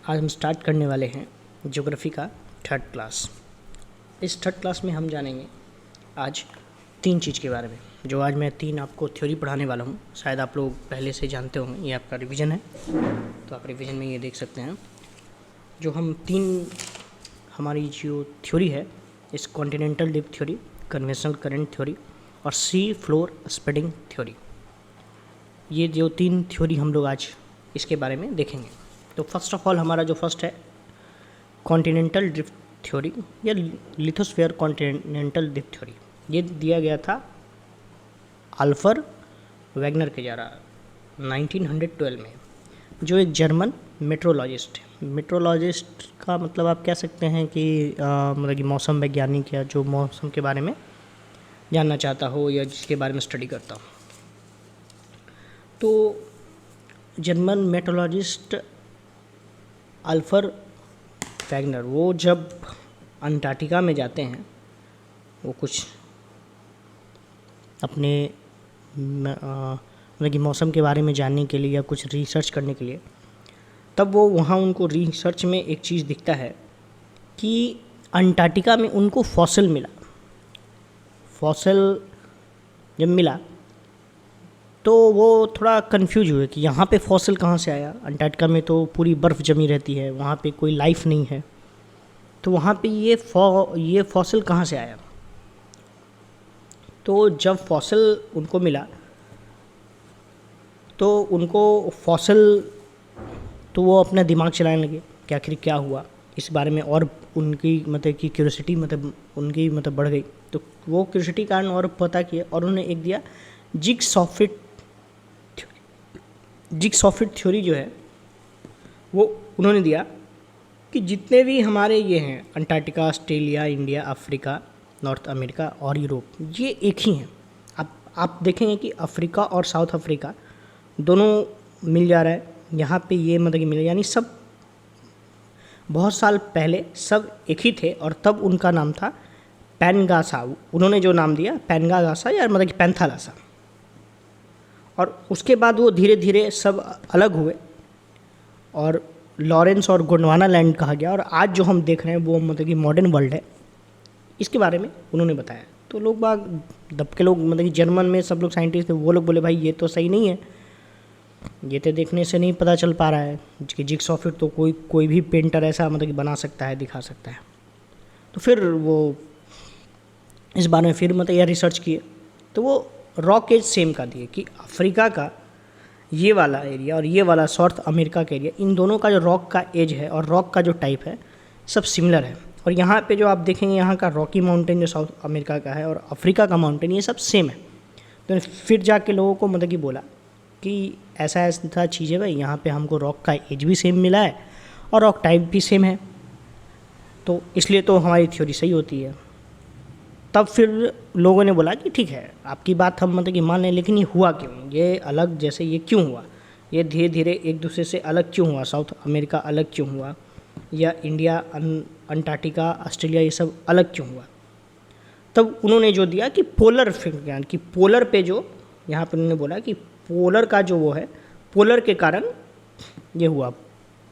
आज हम स्टार्ट करने वाले हैं ज्योग्राफी का थर्ड क्लास। इस थर्ड क्लास में हम जानेंगे आज 3 चीज़ के बारे में। जो आज मैं 3 आपको थ्योरी पढ़ाने वाला हूँ, शायद आप लोग पहले से जानते होंगे। ये आपका रिवीजन है, तो आप रिवीजन में ये देख सकते हैं। जो हम 3 हमारी जो थ्योरी है, इस continental depth theory, conventional current theory और सी फ्लोर स्प्रेडिंग थ्योरी, ये जो 3 थ्योरी हम लोग आज इसके बारे में देखेंगे। तो फर्स्ट ऑफ ऑल हमारा जो फर्स्ट है कॉन्टिनेंटल ड्रिफ्ट थ्योरी या लिथोस्फीयर कॉन्टिनेंटल ड्रिफ्ट थ्योरी। ये दिया गया था अल्फ्रेड वेगनर के द्वारा 1912 में, जो एक जर्मन मेट्रोलॉजिस्ट है। मेट्रोलॉजिस्ट का मतलब आप कह सकते हैं कि मतलब कि मौसम वैज्ञानिक या जो मौसम के बारे में जानना चाहता हो या जिसके बारे में स्टडी करता हो। तो जर्मन मेट्रोलॉजिस्ट अल्फ्रेड वेगनर, वो जब अंटार्कटिका में जाते हैं, वो कुछ अपने मतलब कि मौसम के बारे में जानने के लिए या कुछ रिसर्च करने के लिए, तब वो वहाँ उनको रिसर्च में एक चीज़ दिखता है कि अंटार्कटिका में उनको फॉसिल मिला। फॉसिल जब मिला तो वो थोड़ा कंफ्यूज हुए कि यहाँ पे फॉसिल कहाँ से आया। अंटार्कटिका में तो पूरी बर्फ़ जमी रहती है, वहाँ पे कोई लाइफ नहीं है, तो वहाँ पे ये फॉसिल कहाँ से आया। तो जब फॉसिल उनको मिला तो उनको फॉसिल, तो वो अपना दिमाग चलाने लगे कि आखिर क्या हुआ इस बारे में, और उनकी मतलब कि क्यूरियोसिटी उनकी बढ़ गई। तो वो क्यूरियोसिटी कारण और पता किया, और उन्होंने एक दिया जिग्सॉफिट थ्योरी जो है वो उन्होंने दिया कि जितने भी हमारे ये हैं Antarctica, Australia, India, Africa, north America और यूरोप, ये एक ही हैं। आप देखेंगे कि अफ्रीका और साउथ अफ्रीका दोनों मिल जा रहा है यहाँ पे, ये मतलब कि मिले, यानी सब बहुत साल पहले सब एक ही थे, और तब उनका नाम था पैनगासा। उन्होंने जो नाम दिया पैनगासा या मतलब कि पैंथालासा, और उसके बाद वो धीरे धीरे सब अलग हुए और लॉरेंस और गोंडवाना लैंड कहा गया। और आज जो हम देख रहे हैं वो मतलब कि मॉडर्न वर्ल्ड है, इसके बारे में उन्होंने बताया। तो लोग बाग दब के लोग मतलब कि जर्मन में सब लोग साइंटिस्ट थे, वो लोग बोले भाई ये तो सही नहीं है, ये तो देखने से नहीं पता चल पा रहा है कि जिग्सॉफिट तो कोई भी पेंटर ऐसा मतलब कि बना सकता है, दिखा सकता है। तो फिर वो इस बारे में फिर मतलब यह रिसर्च किए, तो वो रॉक एज सेम का दिए कि अफ्रीका का ये वाला एरिया और ये वाला साउथ अमेरिका का एरिया, इन दोनों का जो रॉक का एज है और रॉक का जो टाइप है सब सिमिलर है। और यहाँ पे जो आप देखेंगे यहाँ का रॉकी माउंटेन जो साउथ अमेरिका का है और अफ्रीका का माउंटेन, ये सब सेम है। तो फिर जाके लोगों को मतलब कि बोला कि ऐसा ऐसा चीज़ है भाई, यहाँ पे हमको रॉक का एज भी सेम मिला है और रॉक टाइप भी सेम है, तो इसलिए तो हमारी थ्योरी सही होती है। तब फिर लोगों ने बोला कि ठीक है, आपकी बात हम मतलब कि मान लें, लेकिन ये हुआ क्यों, ये अलग जैसे ये क्यों हुआ, ये धीरे धीरे एक दूसरे से अलग क्यों हुआ, साउथ अमेरिका अलग क्यों हुआ, या इंडिया, अंटार्कटिका, ऑस्ट्रेलिया, ये सब अलग क्यों हुआ। तब उन्होंने जो दिया कि पोलर विज्ञान, कि पोलर पे जो यहाँ पर उन्होंने बोला कि पोलर का जो वो है, पोलर के कारण ये हुआ,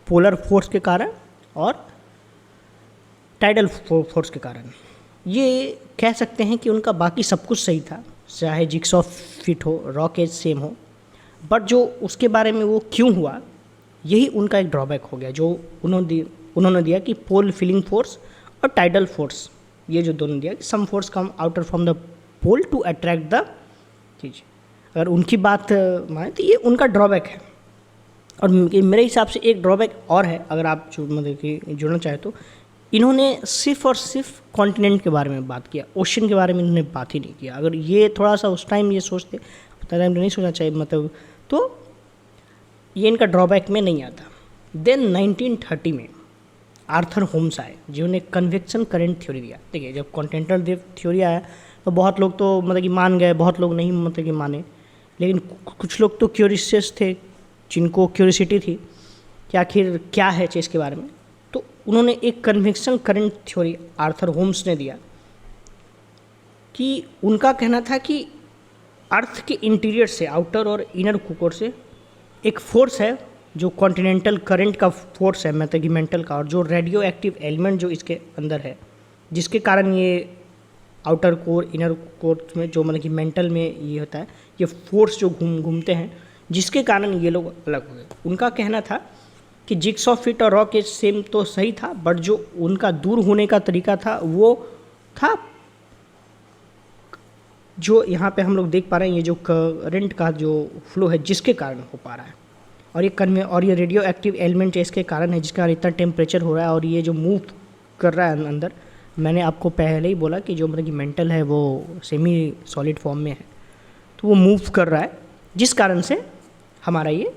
पोलर फोर्स के कारण और टाइडल फोर्स के कारण। ये कह सकते हैं कि उनका बाकी सब कुछ सही था, चाहे जिग्सॉफिट हो, रॉक एज सेम हो, बट जो उसके बारे में वो क्यों हुआ, यही उनका एक ड्रॉबैक हो गया। जो उन्होंने दिया कि पोल फिलिंग फोर्स और टाइडल फोर्स, ये जो दोनों दिया कि some force come outer from the pole to attract the चीज। अगर उनकी बात माने तो ये उनका ड्रॉबैक है। और मेरे हिसाब से एक ड्रॉबैक और है, अगर आप मतलब कि जुड़ना चाहे तो, इन्होंने सिर्फ और सिर्फ कॉन्टिनेंट के बारे में बात किया, ओशन के बारे में इन्होंने बात ही नहीं किया। अगर ये थोड़ा सा उस टाइम ये सोचते, उतना टाइम नहीं सोचना चाहिए मतलब, तो ये इनका ड्रॉबैक में नहीं आता। देन 1930 में आर्थर होम्स आए, जिन्होंने कन्वेक्शन करंट थ्योरी दिया। देखिए, जब कॉन्टिनेंटल ड्रिफ्ट थ्योरी आया तो बहुत लोग तो मतलब कि मान गए, बहुत लोग नहीं मतलब कि माने, लेकिन कुछ लोग तो क्यूरियस थे, जिनको क्यूरियोसिटी थी कि आखिर क्या है चीज़ के बारे में। तो उन्होंने एक convection current theory Arthur Holmes ने दिया, कि उनका कहना था कि अर्थ के इंटीरियर से, आउटर और इनर कोर से एक फोर्स है जो कॉन्टिनेंटल करंट का फोर्स है मतलब कि मेंटल का, और जो रेडियो एक्टिव एलिमेंट जो इसके अंदर है, जिसके कारण ये आउटर कोर इनर कोर में जो मतलब कि मेंटल में ये होता है, ये फोर्स जो घूमते हैं, जिसके कारण ये लोग अलग हो गए। उनका कहना था कि जिग्सॉ फिट और रॉक सेम तो सही था, बट जो उनका दूर होने का तरीका था वो था जो यहाँ पे हम लोग देख पा रहे हैं, ये जो करंट का जो फ्लो है जिसके कारण हो पा रहा है, और ये रेडियो एक्टिव एलिमेंट इसके कारण है, जिसका इतना टेम्परेचर हो रहा है और ये जो मूव कर रहा है अंदर। मैंने आपको पहले ही बोला कि जो मतलब कि मेंटल है वो सेमी सॉलिड फॉर्म में है, तो वो मूव कर रहा है, जिस कारण से हमारा ये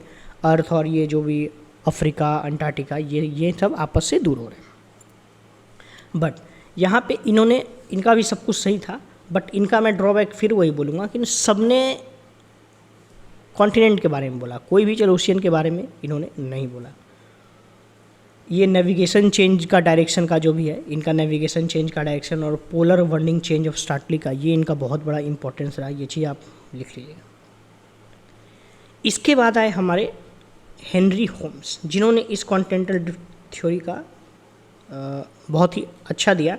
अर्थ और ये जो भी अफ्रीका, अंटार्कटिका, ये सब आपस से दूर हो रहे हैं। बट यहाँ पे इनका भी सब कुछ सही था, बट इनका मैं ड्रॉबैक फिर वही बोलूँगा कि सबने कॉन्टिनेंट के बारे में बोला, कोई भी चलो ओशियन के बारे में इन्होंने नहीं बोला। ये नेविगेशन चेंज का डायरेक्शन का जो भी है, इनका नेविगेशन चेंज का डायरेक्शन और पोलर वार्निंग चेंज ऑफ स्टार्टली का, ये इनका बहुत बड़ा इंपॉर्टेंस रहा, ये चीज़ आप लिख लीजिएगा। इसके बाद आए हमारे हेनरी होम्स, जिन्होंने इस कॉन्टिनेंटल थ्योरी का बहुत ही अच्छा दिया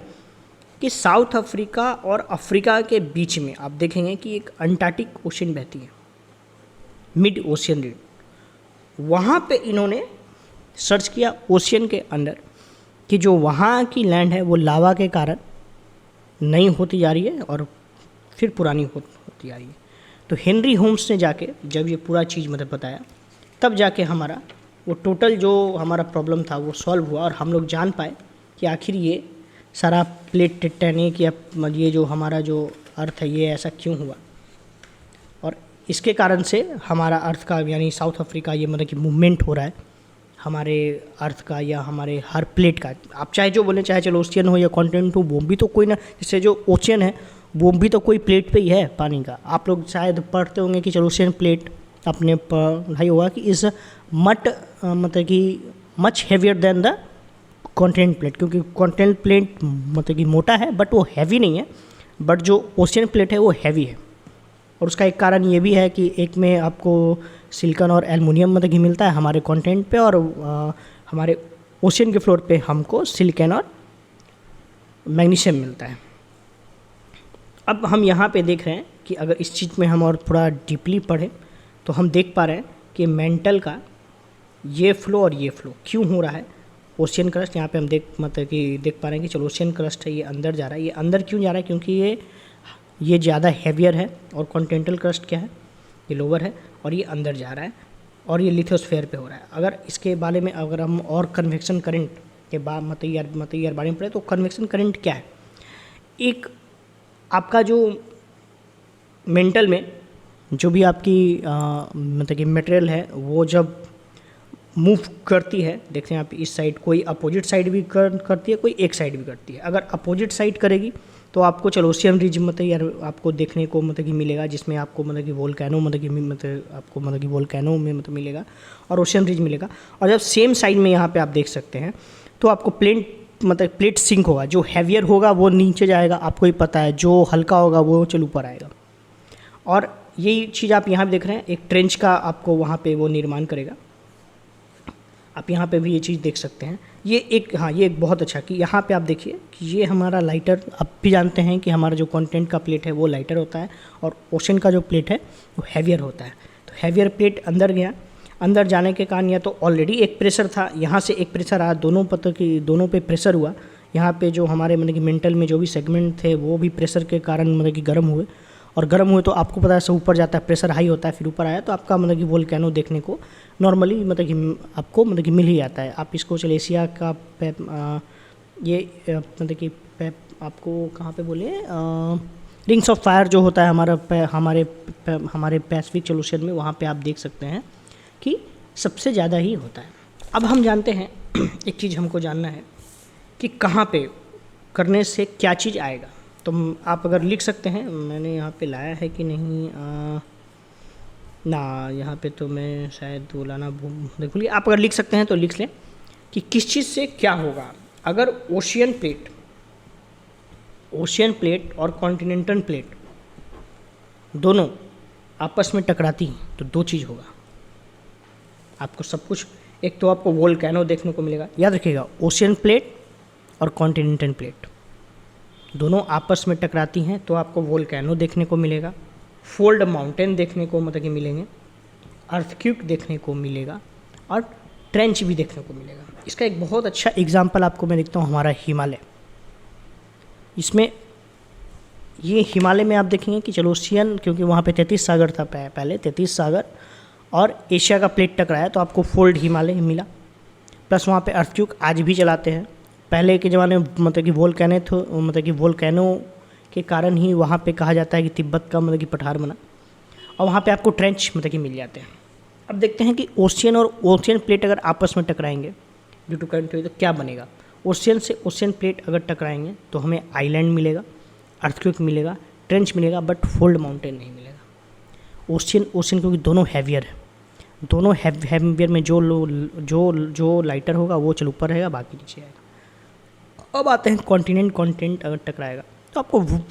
कि साउथ अफ्रीका और अफ्रीका के बीच में आप देखेंगे कि एक अंटार्कटिक ओशन बहती है, मिड ओशियन रीजन। वहाँ पे इन्होंने सर्च किया ओशियन के अंदर कि जो वहाँ की लैंड है वो लावा के कारण नई होती जा रही है और फिर पुरानी होती जा रही है। तो हेनरी होम्स ने जाके जब ये पूरा चीज़ मतलब बताया, तब जाके हमारा वो टोटल जो हमारा प्रॉब्लम था वो सॉल्व हुआ, और हम लोग जान पाए कि आखिर ये सारा प्लेट टेक्टोनिक या ये जो हमारा जो अर्थ है ये ऐसा क्यों हुआ, और इसके कारण से हमारा अर्थ का यानी साउथ अफ्रीका ये मतलब कि मूवमेंट हो रहा है हमारे अर्थ का या हमारे हर प्लेट का। आप चाहे जो बोलें, चाहे चलो ओशियन हो या कॉन्टिनेंट हो, वो भी तो कोई ना, जैसे जो ओशियन है वो भी तो कोई प्लेट पे ही है पानी का। आप लोग शायद पढ़ते होंगे कि चलो ओशियन प्लेट अपने पढ़ाई होगा कि इज़ मतलब कि much heavier than the continent plate, क्योंकि कॉन्टिनेंट प्लेट मतलब कि मोटा है बट वो हैवी नहीं है, बट जो ओशियन प्लेट है वो हैवी है। और उसका एक कारण ये भी है कि एक में आपको सिलिकॉन और एल्युमिनियम मतलब कि मिलता है हमारे कॉन्टिनेंट पे, और हमारे ओशियन के फ्लोर पे हमको सिलिकॉन और मैग्नीशियम मिलता है। अब हम यहाँ पे देख रहे हैं कि अगर इस चीज़ में हम और थोड़ा डीपली पढ़ें तो हम देख पा रहे हैं कि मेंटल का ये फ्लो और ये फ्लो क्यों हो रहा है। ओशियन क्रस्ट यहाँ पे हम देख पा रहे हैं कि चलो ओशियन क्रस्ट है ये अंदर जा रहा है। ये अंदर क्यों जा रहा है? क्योंकि ये ज़्यादा हैवियर है, और कॉन्टिनेंटल क्रस्ट क्या है, ये लोअर है, और ये अंदर जा रहा है, और ये लिथोस्फीयर पे हो रहा है। अगर इसके बारे में अगर हम और कन्वेक्शन करंट के बाद मतलब बारे में पढ़े तो कन्वेक्शन करंट क्या है? एक आपका जो मेंटल में जो भी आपकी मतलब कि मटेरियल है वो जब मूव करती है, देखते हैं आप इस साइड, कोई अपोजिट साइड भी करती है, कोई एक साइड भी करती है। अगर अपोजिट साइड करेगी तो आपको चलो ओशियन रिज मतलब यार आपको देखने को मतलब कि मिलेगा, जिसमें आपको मतलब कि वोल्केनो आपको मतलब कि वोल्केनो में मतलब मिलेगा और ओशियन रिज मिलेगा। और जब सेम साइड में यहाँ पे आप देख सकते हैं तो आपको प्लेट सिंक होगा, जो हैवियर होगा वो नीचे जाएगा, आपको ही पता है, जो हल्का होगा वो चल ऊपर आएगा। और यही चीज़ आप यहाँ पे देख रहे हैं, एक ट्रेंच का आपको वहाँ पे वो निर्माण करेगा। आप यहाँ पे भी ये चीज़ देख सकते हैं। ये एक बहुत अच्छा कि यहाँ पे आप देखिए कि ये हमारा लाइटर, आप भी जानते हैं कि हमारा जो कॉन्टिनेंट का प्लेट है वो लाइटर होता है और ओशन का जो प्लेट है वो हैवियर होता है। तो हैवियर प्लेट अंदर गया, अंदर जाने के कारण या तो ऑलरेडी एक प्रेशर था, यहाँ से एक प्रेशर आया, दोनों पे प्रेशर हुआ। यहाँ पे जो हमारे मतलब कि मेंटल में जो भी सेगमेंट थे वो भी प्रेशर के कारण मतलब कि गर्म हुए, और गर्म हुए तो आपको पता है सब ऊपर जाता है, प्रेशर हाई होता है, फिर ऊपर आया तो आपका मतलब कि वोल्केनो देखने को नॉर्मली मतलब कि आपको मतलब कि मिल ही जाता है। आप इसको चले एशिया का मतलब कि आपको कहाँ पे बोले रिंग्स ऑफ फायर जो होता है हमारे पैसिफिक ओशन में, वहाँ पे आप देख सकते हैं कि सबसे ज़्यादा ही होता है। अब हम जानते हैं एक चीज़ हमको जानना है कि कहाँ पे करने से क्या चीज़ आएगा। तो आप अगर लिख सकते हैं, मैंने यहाँ पे लाया है कि नहीं ना, यहाँ पे तो मैं शायद वो लाना देख लीजिए। आप अगर लिख सकते हैं तो लिख लें कि किस चीज़ से क्या होगा अगर ओशियन प्लेट और कॉन्टिनेंटल प्लेट दोनों आपस में टकराती हैं तो दो चीज़ होगा। आपको सब कुछ, एक तो आपको वोल्केनो देखने को मिलेगा, याद रखिएगा ओशियन प्लेट और कॉन्टिनेंटल प्लेट दोनों आपस में टकराती हैं तो आपको वोल्केनो देखने को मिलेगा, फोल्ड माउंटेन देखने को मतलब कि मिलेंगे, अर्थक्वेक देखने को मिलेगा और ट्रेंच भी देखने को मिलेगा। इसका एक बहुत अच्छा एग्जाम्पल आपको मैं देखता हूँ, हमारा हिमालय। इसमें ये हिमालय में आप देखेंगे कि चलो ओशियन, क्योंकि वहाँ पे 33 सागर था पहले 33 सागर और एशिया का प्लेट टकराया तो आपको फोल्ड हिमालय मिला। प्लस वहाँ पे अर्थक्वेक आज भी चलाते हैं। पहले के ज़माने में मतलब कि वोल्केनो के कारण ही वहाँ पे कहा जाता है कि तिब्बत का मतलब कि पठार बना, और वहाँ पे आपको ट्रेंच मतलब कि मिल जाते हैं। अब देखते हैं कि ओशियन और ओशियन प्लेट अगर आपस में टकराएंगे ड्यू टू करंट वेव तो क्या बनेगा। ओशियन से ओशियन प्लेट अगर टकराएंगे तो हमें आइलैंड मिलेगा, अर्थक्वेक मिलेगा, ट्रेंच मिलेगा, बट फोल्ड माउंटेन नहीं मिलेगा। ओशियन क्योंकि दोनों हैवियर है, दोनों हैवियर में जो लाइटर होगा वो चल ऊपर रहेगा, बाकी नीचे आएगा। अब आते हैं कॉन्टिनेंट अगर टकराएगा तो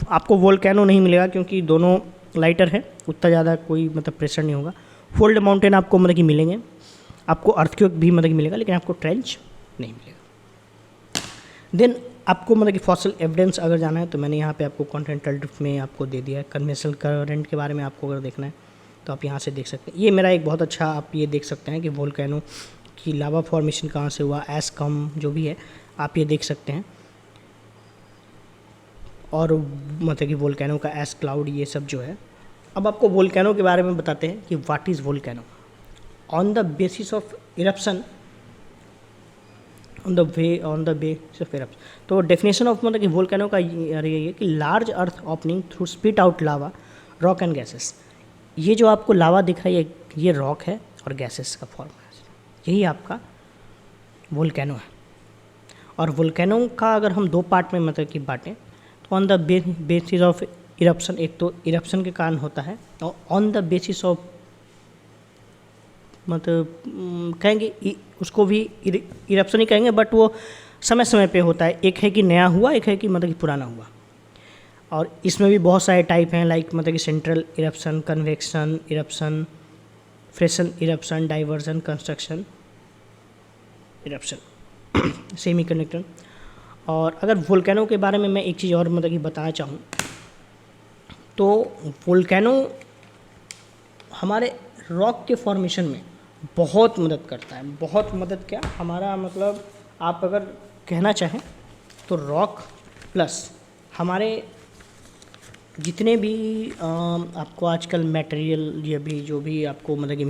आपको वोल्केनो नहीं मिलेगा क्योंकि दोनों लाइटर है, उतना ज़्यादा कोई मतलब प्रेशर नहीं होगा। फोल्ड माउंटेन आपको मतलब कि मिलेंगे, आपको अर्थक्वेक भी मतलब कि मिलेगा, लेकिन आपको ट्रेंच नहीं मिलेगा। देन आपको मतलब कि फॉसिल एविडेंस अगर जाना है तो मैंने यहाँ पे आपको कॉन्टिनेंटल ड्रिफ्ट में आपको दे दिया है। कन्वेंशनल करंट के बारे में आपको अगर देखना है तो आप यहाँ से देख सकते हैं। ये मेरा एक बहुत अच्छा, आप ये देख सकते हैं कि वोल्केनो की लावा फॉर्मेशन कहाँ से हुआ, ऐश कम जो भी है आप ये देख सकते हैं, और मतलब कि वोल्केनो का ऐश क्लाउड ये सब जो है। अब आपको वोल्केनो के बारे में बताते हैं कि what is volcano on the basis of eruption, on the basis of eruption. तो डेफिनेशन ऑफ मतलब कि वोल्केनो का ये है कि large earth opening through spit out lava, rock and gases. ये जो आपको लावा दिख रहा है ये रॉक है और गैसेस का फॉर्म है, यही आपका वोल्केनो है। और वोल्केनो का अगर हम दो पार्ट में मतलब कि बांटें तो on the basis of eruption, एक तो इरप्शन के कारण होता है, और ऑन द बेसिस ऑफ मतलब कहेंगे उसको भी इरप्शन ही कहेंगे, बट वो समय समय पे होता है। एक है कि नया हुआ, एक है कि मतलब कि पुराना हुआ। और इसमें भी बहुत सारे टाइप हैं, लाइक मतलब कि central eruption, convection eruption, freshen eruption, diversion, construction eruption, semi conductor. और अगर वोल्केनो के बारे में मैं एक चीज़ और मतलब कि बताना चाहूँ तो वोल्केनो हमारे रॉक के फॉर्मेशन में बहुत मदद करता है। बहुत मदद क्या, हमारा मतलब आप अगर कहना चाहें तो रॉक प्लस हमारे जितने भी आपको आजकल मटेरियल, ये भी जो भी आपको मतलब कि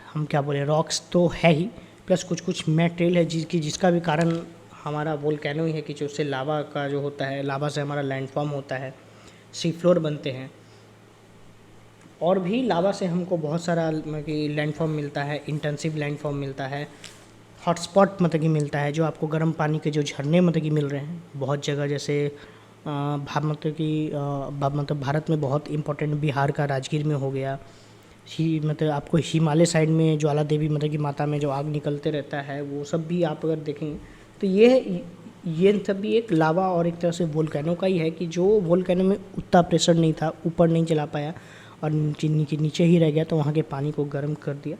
हम क्या बोले, रॉक्स तो है ही, प्लस कुछ कुछ मटेरियल है जिसका भी कारण हमारा वोल्केनो ही है कि जो उससे लावा का जो होता है, लावा से हमारा लैंडफॉर्म होता है, सी फ्लोर बनते हैं, और भी लावा से हमको बहुत सारा मतलब कि लैंडफॉर्म मिलता है, इंटेंसिव लैंडफॉर्म मिलता है, हॉटस्पॉट मतलब कि मिलता है, जो आपको गर्म पानी के जो झरने मतलब कि मिल रहे हैं बहुत जगह। जैसे मतलब भारत में बहुत इम्पोर्टेंट बिहार का राजगीर में हो गया, मतलब आपको हिमालय साइड में ज्वाला देवी मतलब कि माता में जो आग निकलते रहता है, वो सब भी आप अगर देखेंगे तो ये सब भी एक लावा और एक तरह से वोल्केनो का ही है कि जो वोल्केनो में उतना प्रेशर नहीं था, ऊपर नहीं चला पाया और नीचे ही रह गया, तो वहाँ के पानी को गर्म कर दिया।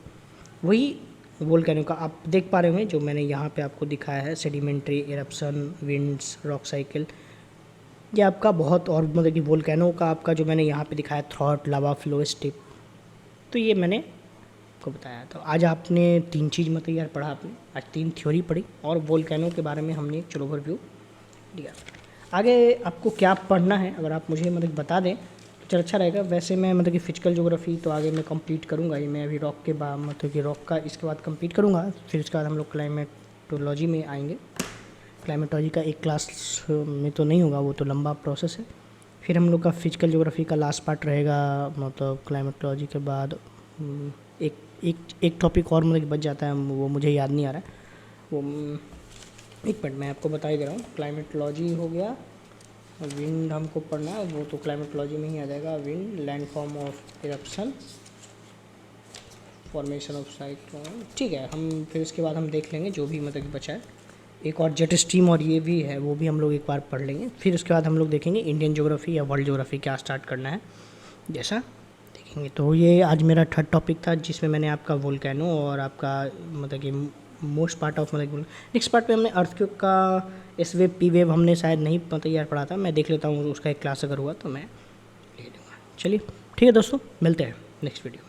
वही वोल्केनो का आप देख पा रहे होंगे जो मैंने यहाँ पे आपको दिखाया है, sedimentary, eruption, winds, rock cycle, ये आपका बहुत। और मतलब कि वोल्केनो का आपका जो मैंने यहाँ पे दिखाया, थ्रॉट, लावा फ्लो, स्टिप, तो ये मैंने आपको बताया। तो आज आपने 3 चीज़ मतलब यार पढ़ा, आपने आज 3 थ्योरी पढ़ी और वोल्केनो के बारे में हमने एक चलो ओवरव्यू लिया। आगे आपको क्या पढ़ना है अगर आप मुझे मतलब बता दें तो चल अच्छा रहेगा। वैसे मैं मतलब कि फिजिकल ज्योग्राफी तो आगे मैं कंप्लीट करूँगा, ये मैं अभी रॉक के बाद मतलब कि रॉक का इसके बाद कंप्लीट करूँगा, फिर उसके बाद हम लोग क्लाइमेटोलॉजी में आएंगे। क्लाइमेटोलॉजी का एक क्लास में तो नहीं होगा, वो तो लंबा प्रोसेस है। फिर हम लोग का फिजिकल ज्योग्राफी का लास्ट पार्ट रहेगा, मतलब क्लाइमेटोलॉजी के बाद एक टॉपिक और मतलब बच जाता है, वो मुझे याद नहीं आ रहा है, वो एक मिनट मैं आपको बता ही दे रहा हूँ। क्लाइमेटोलॉजी हो गया, विंड हमको पढ़ना है, वो तो क्लाइमेटोलॉजी में ही आ जाएगा। Wind, landform of eruption, formation of cyclone, ठीक है। हम फिर इसके बाद हम देख लेंगे जो भी मतलब बचा है, एक और जेट स्ट्रीम और ये भी है, वो भी हम लोग एक बार पढ़ लेंगे। फिर उसके बाद हम लोग देखेंगे इंडियन ज्योग्राफी या वर्ल्ड ज्योग्राफी क्या स्टार्ट करना है, जैसा देखेंगे। तो ये आज मेरा थर्ड टॉपिक था जिसमें मैंने आपका वोल्केनो और आपका मतलब कि मोस्ट पार्ट ऑफ मतलब नेक्स्ट पार्ट पे हमने अर्थक्वेक का एस वेव पी वेव हमने शायद नहीं यार पढ़ा था, मैं देख लेता हूँ उसका एक क्लास अगर हुआ तो मैं ले लूँगा। चलिए ठीक है दोस्तों, मिलते हैं नेक्स्ट वीडियो में।